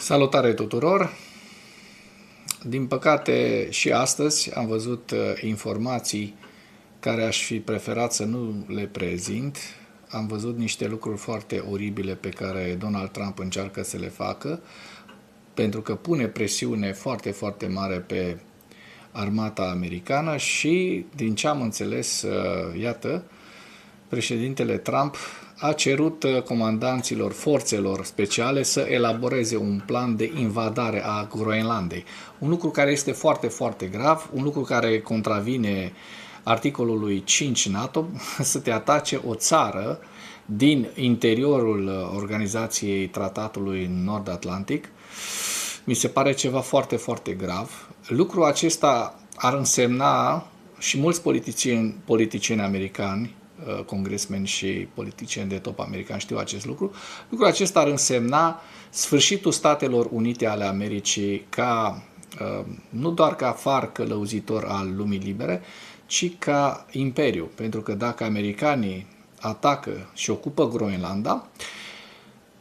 Salutare tuturor! Din păcate și astăzi am văzut informații care aș fi preferat să nu le prezint. Am văzut niște lucruri foarte oribile pe care Donald Trump încearcă să le facă, pentru că pune presiune foarte, foarte mare pe armata americană și, din ce am înțeles, iată, președintele Trump a cerut comandanților forțelor speciale să elaboreze un plan de invadare a Groenlandei. Un lucru care este foarte, foarte grav, un lucru care contravine articolului 5 NATO, să te atace o țară din interiorul organizației Tratatului Nord-Atlantic. Mi se pare ceva foarte, foarte grav. Lucrul acesta ar însemna, și mulți politicieni americani, congresmeni și politicieni de top americani știu acest lucru, lucrul acesta ar însemna sfârșitul Statelor Unite ale Americii ca, nu doar ca far călăuzitor al lumii libere, ci ca imperiu. Pentru că dacă americanii atacă și ocupă Groenlanda,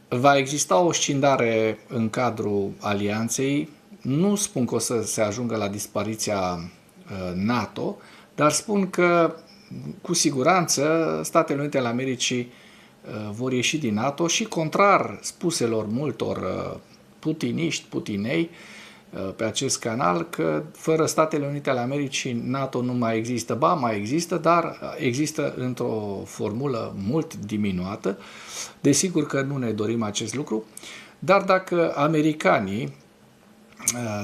va exista o scindare în cadrul alianței. Nu spun că o să se ajungă la dispariția NATO, dar spun că cu siguranță Statele Unite ale Americii vor ieși din NATO și, contrar spuselor multor putinei pe acest canal, că fără Statele Unite ale Americii NATO nu mai există. Ba, mai există, dar există într-o formulă mult diminuată. Desigur că nu ne dorim acest lucru, dar dacă americanii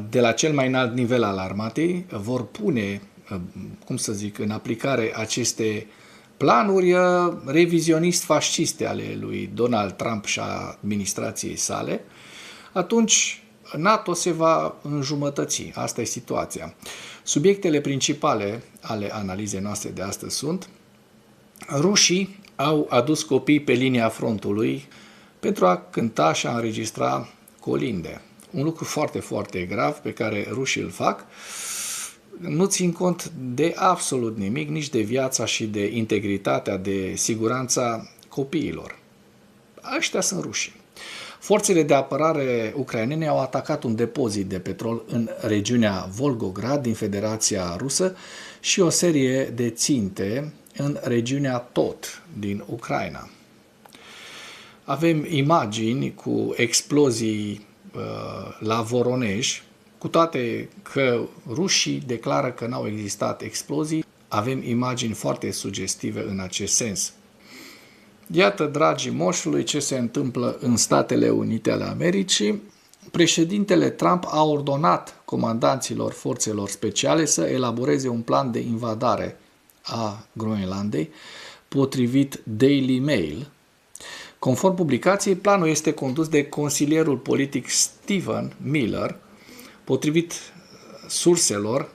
de la cel mai înalt nivel al armatei vor pune, cum să zic, în aplicare aceste planuri revizionist-fasciste ale lui Donald Trump și a administrației sale, atunci NATO se va înjumătăți. Asta e situația. Subiectele principale ale analizei noastre de astăzi sunt: rușii au adus copii pe linia frontului pentru a cânta și a înregistra colinde. Un lucru foarte, foarte grav pe care rușii îl fac. Nu țin cont de absolut nimic, nici de viața și de integritatea, de siguranța copiilor. Ăștia sunt rușii. Forțele de apărare ucrainene au atacat un depozit de petrol în regiunea Volgograd din Federația Rusă și o serie de ținte în regiunea Tot din Ucraina. Avem imagini cu explozii la Voronej, cu toate că rușii declară că n-au existat explozii. Avem imagini foarte sugestive în acest sens. Iată, dragii moșului, ce se întâmplă în Statele Unite ale Americii. Președintele Trump a ordonat comandanților forțelor speciale să elaboreze un plan de invadare a Groenlandei, potrivit Daily Mail. Conform publicației, planul este condus de consilierul politic Stephen Miller. Potrivit surselor,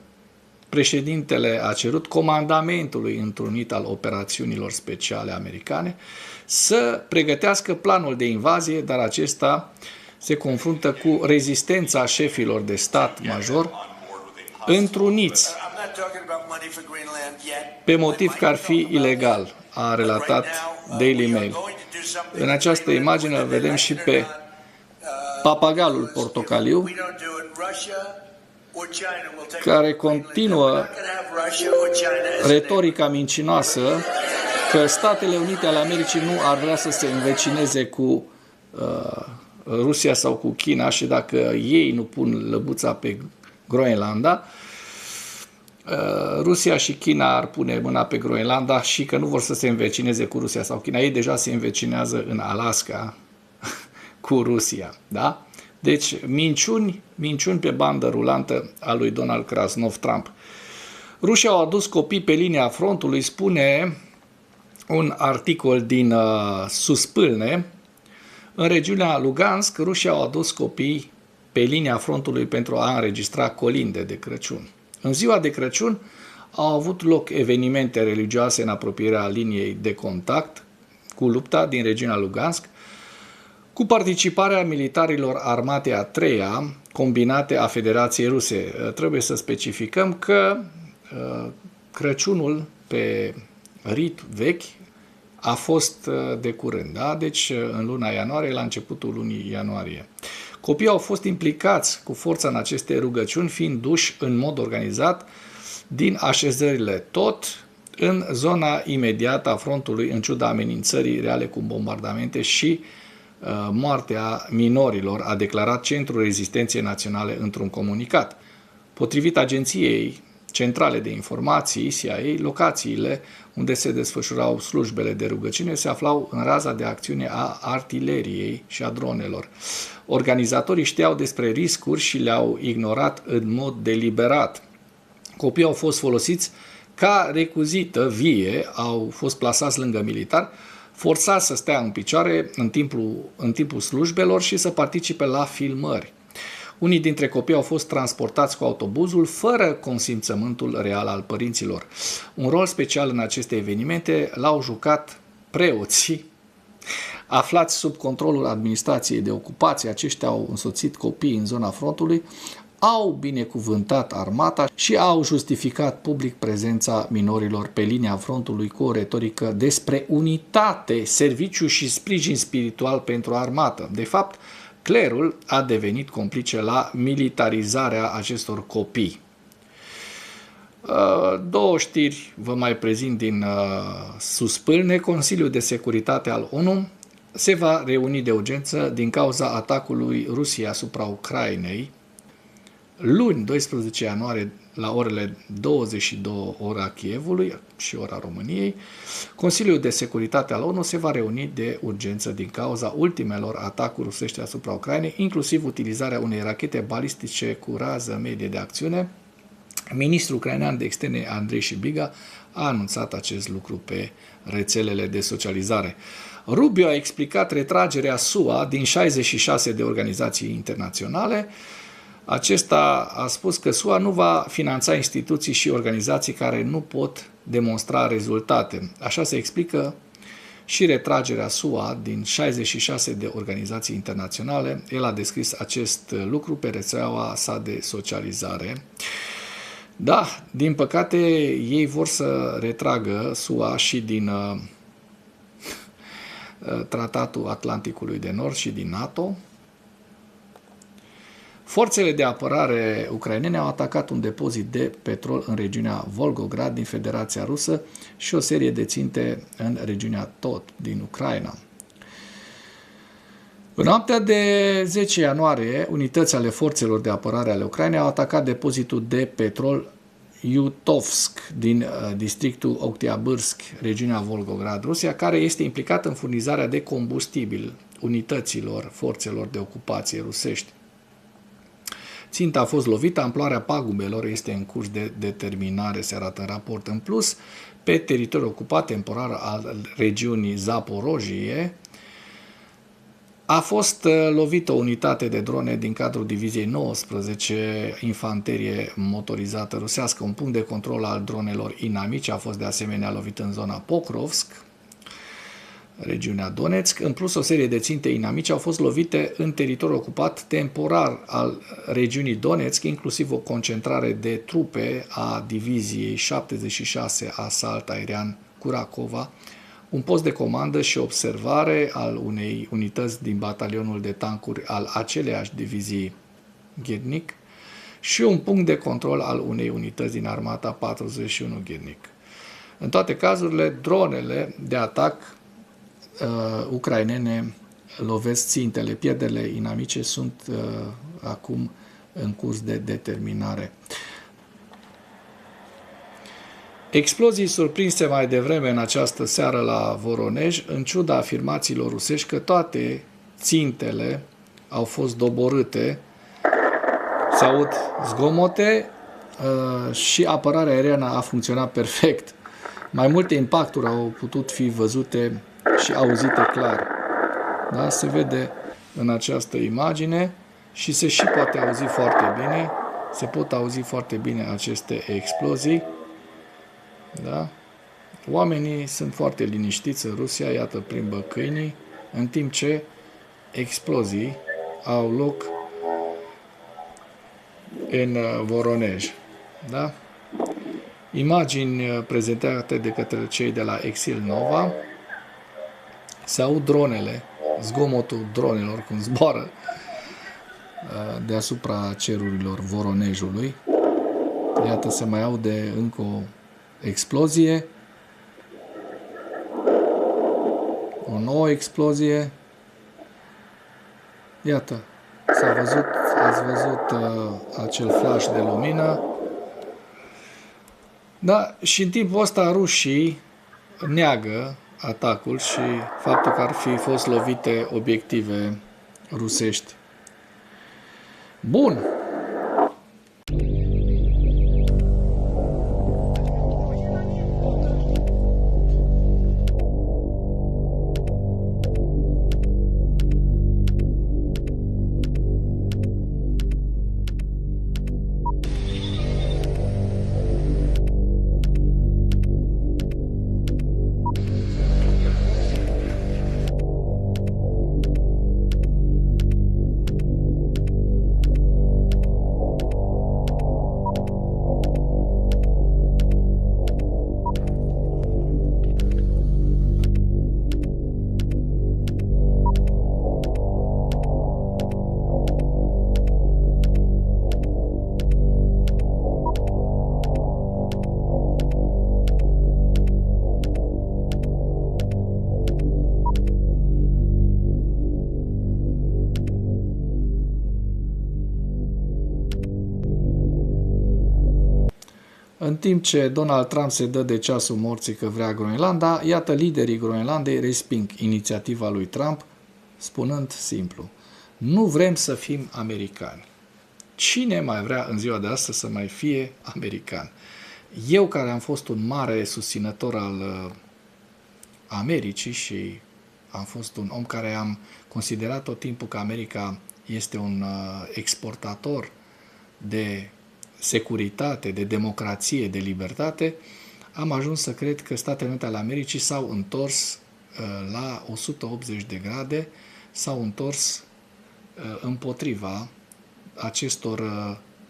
președintele a cerut comandamentului întrunit al operațiunilor speciale americane să pregătească planul de invazie, dar acesta se confruntă cu rezistența șefilor de stat major întruniți pe motiv că ar fi ilegal, a relatat Daily Mail. În această imagine îl vedem și pe papagalul portocaliu, care continuă retorica mincinoasă că Statele Unite ale Americii nu ar vrea să se învecineze cu Rusia sau cu China și dacă ei nu pun lăbuța pe Groenlanda, Rusia și China ar pune mâna pe Groenlanda și că nu vor să se învecineze cu Rusia sau China. Ei deja se învecinează în Alaska cu Rusia, da? Deci, minciuni pe bandă rulantă a lui Donald Krasnov Trump. Rușii au adus copii pe linia frontului, spune un articol din Suspâlne. În regiunea Lugansk, rușii au adus copii pe linia frontului pentru a înregistra colinde de Crăciun. În ziua de Crăciun au avut loc evenimente religioase în apropierea liniei de contact cu lupta din regiunea Lugansk, cu participarea militarilor armatei a treia combinate a Federației Ruse. Trebuie să specificăm că Crăciunul pe rit vechi a fost de curând, da? Deci în luna ianuarie, la începutul lunii ianuarie. Copiii au fost implicați cu forța în aceste rugăciuni, fiind duși în mod organizat din așezările tot în zona imediată a frontului, în ciuda amenințării reale cu bombardamente și moartea minorilor, a declarat Centrul Rezistenței Naționale într-un comunicat. Potrivit Agenției Centrale de Informații, CIA, locațiile unde se desfășurau slujbele de rugăciune se aflau în raza de acțiune a artileriei și a dronelor. Organizatorii știau despre riscuri și le-au ignorat în mod deliberat. Copiii au fost folosiți ca recuzită vie, au fost plasați lângă militari, forțați să stea în picioare în timpul slujbelor și să participe la filmări. Unii dintre copii au fost transportați cu autobuzul fără consimțământul real al părinților. Un rol special în aceste evenimente l-au jucat preoții aflați sub controlul administrației de ocupație. Aceștia au însoțit copiii în zona frontului, au binecuvântat armata și au justificat public prezența minorilor pe linia frontului cu o retorică despre unitate, serviciu și sprijin spiritual pentru armată. De fapt, clerul a devenit complice la militarizarea acestor copii. Două știri vă mai prezint din suspâlne. Consiliul de Securitate al ONU se va reuni de urgență din cauza atacului Rusiei asupra Ucrainei. Luni, 12 ianuarie, la orele 22 ora Kievului și ora României, Consiliul de Securitate al ONU se va reuni de urgență din cauza ultimelor atacuri rusești asupra Ucrainei, inclusiv utilizarea unei rachete balistice cu rază medie de acțiune. Ministrul ucrainean de externe Andrei Șibiga a anunțat acest lucru pe rețelele de socializare. Rubio a explicat retragerea SUA din 66 de organizații internaționale. Acesta a spus că SUA nu va finanța instituții și organizații care nu pot demonstra rezultate. Așa se explică și retragerea SUA din 66 de organizații internaționale. El a descris acest lucru pe rețeaua sa de socializare. Da, din păcate, ei vor să retragă SUA și din Tratatul Atlanticului de Nord și din NATO. Forțele de apărare ucrainene au atacat un depozit de petrol în regiunea Volgograd din Federația Rusă și o serie de ținte în regiunea Tot din Ucraina. În noaptea de 10 ianuarie, unități ale forțelor de apărare ale Ucrainei au atacat depozitul de petrol Yutovsk din districtul Oktyabrsky, regiunea Volgograd, Rusia, care este implicat în furnizarea de combustibil unităților forțelor de ocupație rusești. Ținta a fost lovită, amploarea pagubelor este în curs de determinare, se arată în raport. În plus, pe teritoriul ocupat temporar al regiunii Zaporojie, a fost lovită o unitate de drone din cadrul diviziei 19, infanterie motorizată rusească. Un punct de control al dronelor inamice a fost de asemenea lovit în zona Pokrovsk, regiunea Donetsk. În plus, o serie de ținte inamice au fost lovite în teritoriul ocupat temporar al regiunii Donetsk, inclusiv o concentrare de trupe a diviziei 76 asalt aerian Kurakova, un post de comandă și observare al unei unități din batalionul de tancuri al aceleiași divizii Ghirnik și un punct de control al unei unități din armata 41 Ghirnik. În toate cazurile, dronele de atac ucrainene lovesc țintele. Pierderile inamice sunt acum în curs de determinare. Explozii surprinse mai devreme în această seară la Voronej, în ciuda afirmațiilor rusești că toate țintele au fost doborâte, se aud zgomote și apărarea aeriană a funcționat perfect. Mai multe impacturi au putut fi văzute și auzite clar. Da? Se vede în această imagine și se și poate auzi foarte bine, se pot auzi foarte bine aceste explozii. Da? Oamenii sunt foarte liniștiți în Rusia, iată, plimbă câinii, în timp ce explozii au loc în Voronej. Da? Imagini prezentate de către cei de la Exil Nova. Se aud dronele, zgomotul dronelor cum zboară deasupra cerurilor Voronejului. Iată, se mai aude încă o explozie. O nouă explozie. Iată, ați văzut acel flash de lumină. Da, și în timpul ăsta rușii neagă atacul și faptul că ar fi fost lovite obiective rusești. Bun. În timp ce Donald Trump se dă de ceasul morții că vrea Groenlanda, iată liderii Groenlandei resping inițiativa lui Trump, spunând simplu: nu vrem să fim americani. Cine mai vrea în ziua de astăzi să mai fie american? Eu, care am fost un mare susținător al Americii și am fost un om care am considerat tot timpul că America este un exportator de securitate, de democrație, de libertate, am ajuns să cred că Statele Unite ale Americii s-au întors la 180 de grade, s-au întors împotriva acestor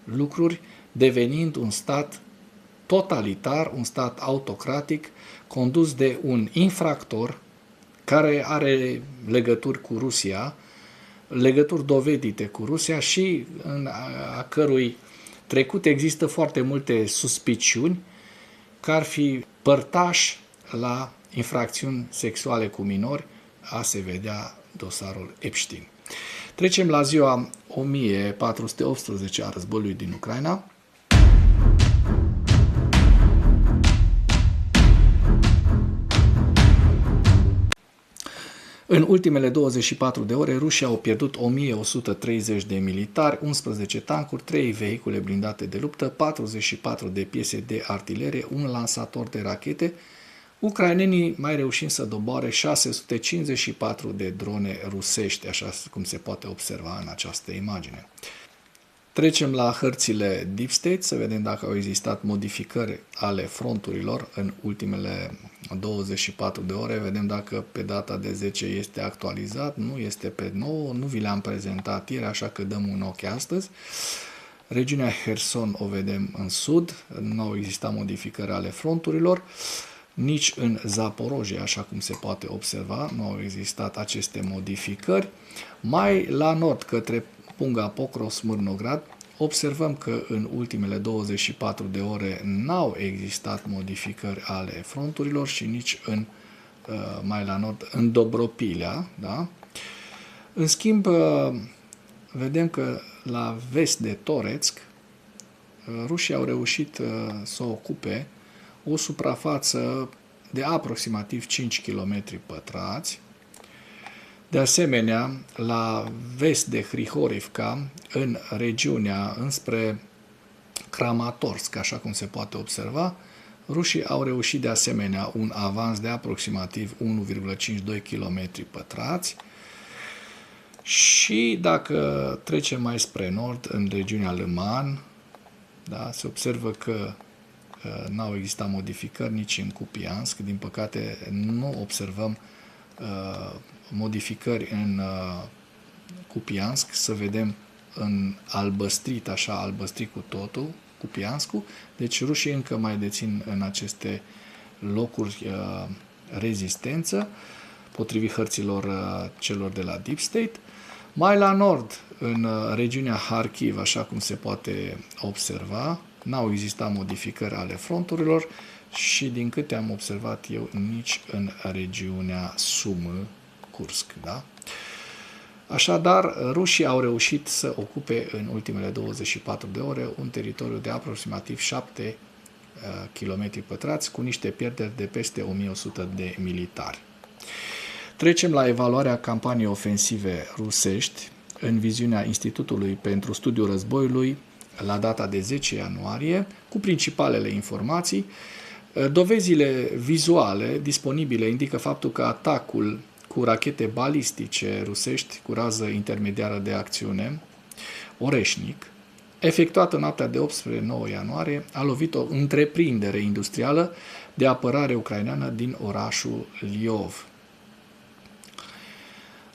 lucruri, devenind un stat totalitar, un stat autocratic, condus de un infractor care are legături cu Rusia, legături dovedite cu Rusia și a cărui trecut există foarte multe suspiciuni că ar fi părtaș la infracțiuni sexuale cu minori, a se vedea dosarul Epstein. Trecem la ziua 1418 a războiului din Ucraina. În ultimele 24 de ore, rușii au pierdut 1130 de militari, 11 tancuri, 3 vehicule blindate de luptă, 44 de piese de artilerie, un lansator de rachete, ucrainenii mai reușind să doboare 654 de drone rusești, așa cum se poate observa în această imagine. Trecem la hărțile Deep State, să vedem dacă au existat modificări ale fronturilor în ultimele 24 de ore. Vedem dacă pe data de 10 este actualizat, nu este pe 9, nu vi le-am prezentat ieri, așa că dăm un ochi astăzi. Regiunea Herson o vedem în sud, nu au existat modificări ale fronturilor. Nici în Zaporojie, așa cum se poate observa, nu au existat aceste modificări. Mai la nord, către Punga, Pokros, Mârnograd, observăm că în ultimele 24 de ore n-au existat modificări ale fronturilor și nici mai la nord, în Dobropilea. Da? În schimb, vedem că la vest de Toretsk, rușii au reușit să ocupe o suprafață de aproximativ 5 km pătrați. De asemenea, la vest de Hrihorivka, în regiunea înspre Kramatorsk, așa cum se poate observa, rușii au reușit de asemenea un avans de aproximativ 1,52 km pătrați. Și dacă trecem mai spre nord, în regiunea Lăman, da, se observă că n-au existat modificări nici în Kupiansk. Din păcate, nu observăm modificări în Kupiansk, să vedem în albăstrit, așa, albăstrit cu totul, Kupiansku. Deci rușii încă mai dețin în aceste locuri rezistență, potrivit hărților celor de la Deep State. Mai la nord, în regiunea Kharkiv, așa cum se poate observa, n-au existat modificări ale fronturilor și, din câte am observat eu, nici în regiunea Sumă, Kursk. Da? Așadar, rușii au reușit să ocupe în ultimele 24 de ore un teritoriu de aproximativ 7 km pătrați, cu niște pierderi de peste 1100 de militari. Trecem la evaluarea campaniei ofensive rusești în viziunea Institutului pentru Studiul Războiului la data de 10 ianuarie, cu principalele informații. Dovezile vizuale disponibile indică faptul că atacul cu rachete balistice rusești cu rază intermediară de acțiune, Oreșnic, efectuat în noaptea de 8 spre 9 ianuarie, a lovit o întreprindere industrială de apărare ucraineană din orașul Liov.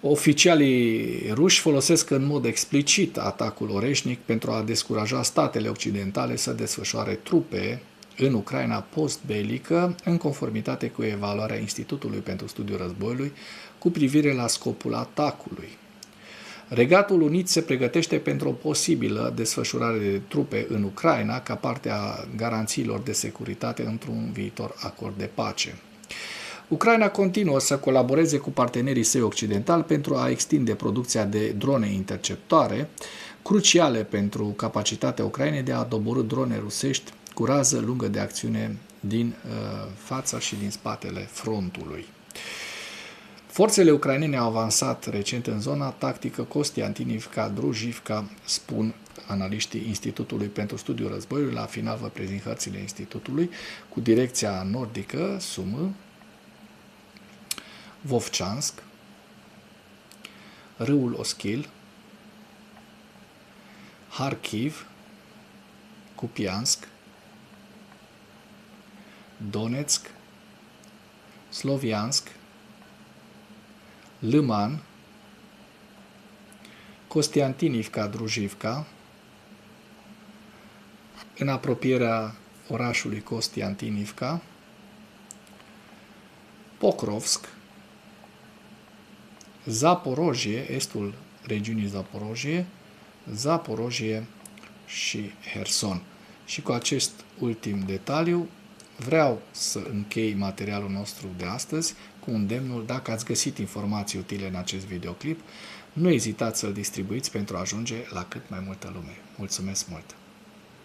Oficialii ruși folosesc în mod explicit atacul Oreșnic pentru a descuraja statele occidentale să desfășoare trupe în Ucraina post-belică, în conformitate cu evaluarea Institutului pentru Studiul Războiului cu privire la scopul atacului. Regatul Unit se pregătește pentru o posibilă desfășurare de trupe în Ucraina ca parte a garanțiilor de securitate într-un viitor acord de pace. Ucraina continuă să colaboreze cu partenerii săi occidentali pentru a extinde producția de drone interceptoare, cruciale pentru capacitatea Ucrainei de a doborî drone rusești cu rază lungă de acțiune din fața și din spatele frontului. Forțele ucrainene au avansat recent în zona tactică Kostiantinivka-Druzhivka, spun analiștii Institutului pentru Studiul Războiului. La final vă prezint hărțile Institutului cu direcția nordică, Sumă, Vovchansk, râul Oschil, Kharkiv, Kupiansk, Donetsk, Sloviansk, Lăman, Kostiantinivka-Druzhivka, în apropierea orașului Kostiantinivka, Pokrovsk, Zaporojie, estul regiunii Zaporojie și Herson. Și cu acest ultim detaliu vreau să închei materialul nostru de astăzi cu îndemnul: dacă ați găsit informații utile în acest videoclip, nu ezitați să-l distribuiți pentru a ajunge la cât mai multă lume. Mulțumesc mult!